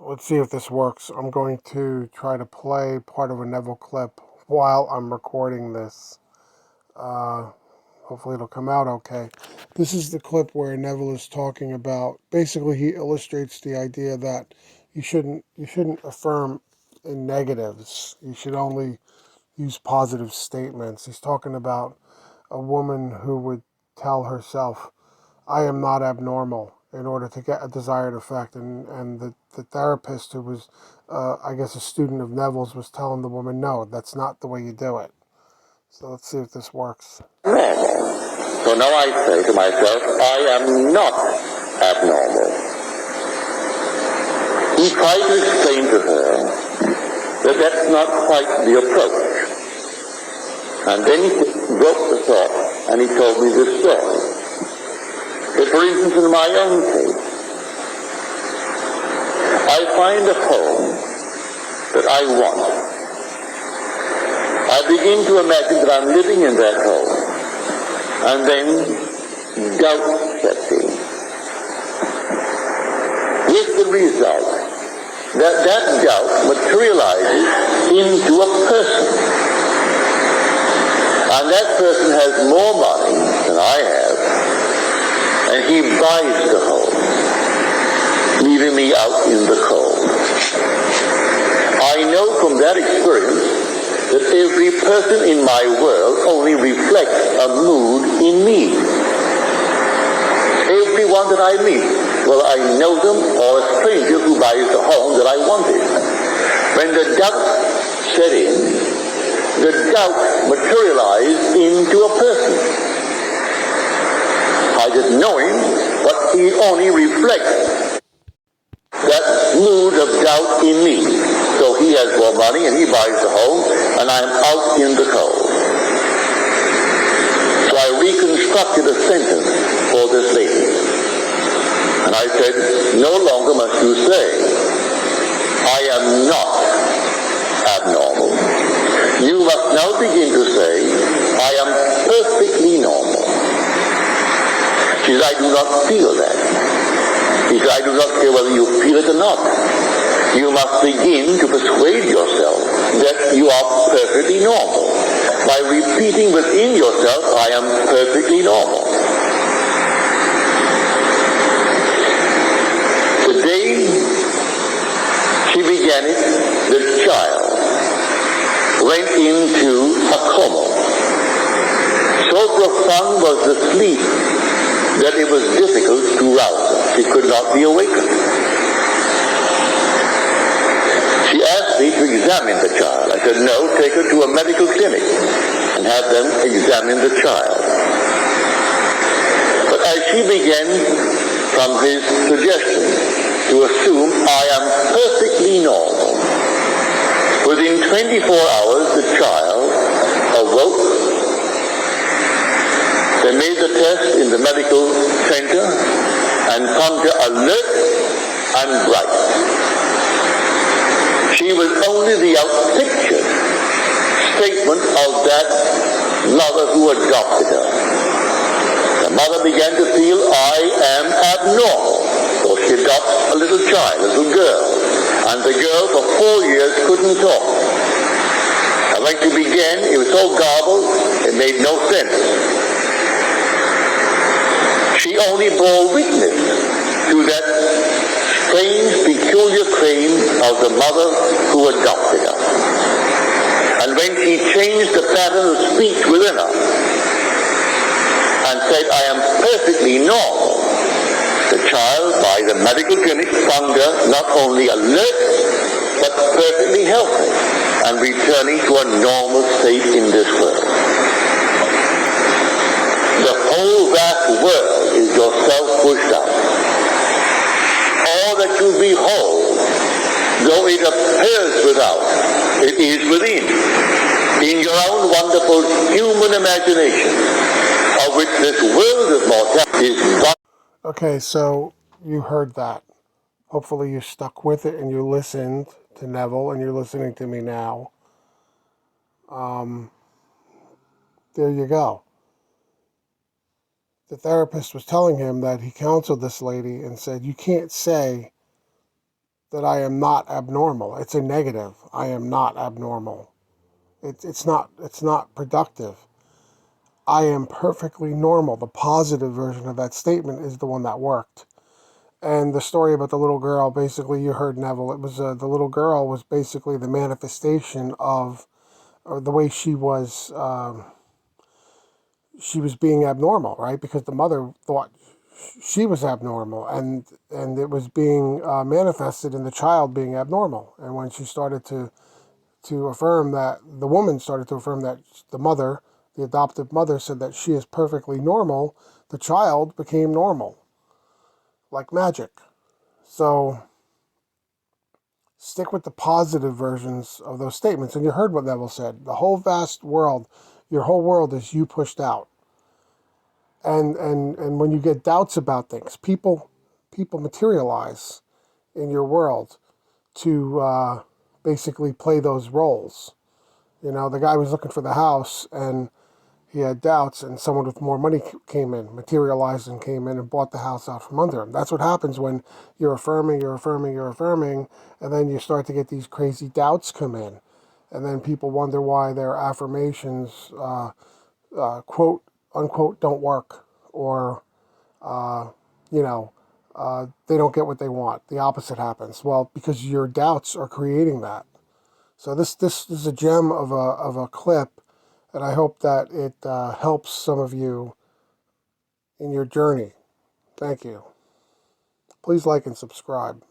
Let's see if this works. I'm going to try to play part of a Neville clip while I'm recording this. Uh, Hopefully it'll come out okay. This is the clip where Neville is talking about, basically he illustrates the idea that you shouldn't affirm in negatives. You should only use positive statements. He's talking about a woman who would tell herself, I am not abnormal, in order to get a desired effect. And the therapist, who was, I guess, a student of Neville's, was telling the woman, no, that's not the way you do it. So let's see if this works. Normal. So now I say to myself, I am not abnormal. He tried to explain to her that that's not quite the approach. And then he broke the thought and he told me this story. That, for instance, in my own case, I find a home that I want. I begin to imagine that I'm living in that home, and then doubt sets in. With the result that that doubt materializes into a person. And that person has more money than I have, and he buys the home, leaving me out in the cold. I know from that experience that every person in my world only reflects a mood in me. Everyone that I meet, whether I know them or a stranger who buys the home that I wanted. When the doubt set in, the doubt materialized into a person. I just know him, but he only reflects that mood of doubt in me. So he has more money and he buys the home, and I'm out in the cold. So I reconstructed a sentence for this lady. And I said, no longer must you say, I am not abnormal. You must now begin to say, I am perfectly normal. She said, I do not feel that. He said, I do not care whether you feel it or not. You must begin to persuade yourself that you are perfectly normal by repeating within yourself, I am perfectly normal. The day she began it, the child went into a coma. So profound was the sleep that it was difficult to rouse her. She could not be awakened. She asked me to examine the child. I said, no, take her to a medical clinic and have them examine the child. But as she began, from his suggestion, to assume I am perfectly normal, within 24 hours the child awoke. They made the test in the medical center and found her alert and bright. She was only the outpictured statement of that mother who adopted her. The mother began to feel, I am abnormal. So she adopts a little child, a little girl. And the girl for 4 years couldn't talk. And when she began, it was so garbled, it made no sense. She only bore witness to that strange, peculiar claim of the mother who adopted her. And when she changed the pattern of speech within her and said, I am perfectly normal, the child, by the medical clinic, found her not only alert, but perfectly healthy and returning to a normal state in this world. The whole vast world is yourself pushed out. All that you behold, though it appears without, it is within. In your own wonderful human imagination, of which this world of mortality is. Okay, so you heard that. Hopefully you stuck with it and you listened to Neville and you're listening to me now. There you go. The therapist was telling him that he counseled this lady and said, you can't say that I am not abnormal. It's a negative. I am not abnormal. It's not productive. I am perfectly normal. The positive version of that statement is the one that worked. And the story about the little girl, basically, you heard Neville. It was the little girl was basically the manifestation of, or the way she was being abnormal, right? Because the mother thought she was abnormal, and it was being manifested in the child being abnormal. And when she started to affirm that, the woman started to affirm that the mother, the adoptive mother, said that she is perfectly normal, the child became normal, like magic. So stick with the positive versions of those statements. And you heard what Neville said. The whole vast world, your whole world is you pushed out. And when you get doubts about things, people materialize in your world to basically play those roles. You know, the guy was looking for the house and he had doubts, and someone with more money came in, materialized and came in and bought the house out from under him. That's what happens when you're affirming, and then you start to get these crazy doubts come in. And then people wonder why their affirmations, quote unquote, don't work, or, you know, they don't get what they want. The opposite happens. Well, because your doubts are creating that. So this is a gem of a clip, and I hope that it helps some of you in your journey. Thank you. Please like and subscribe.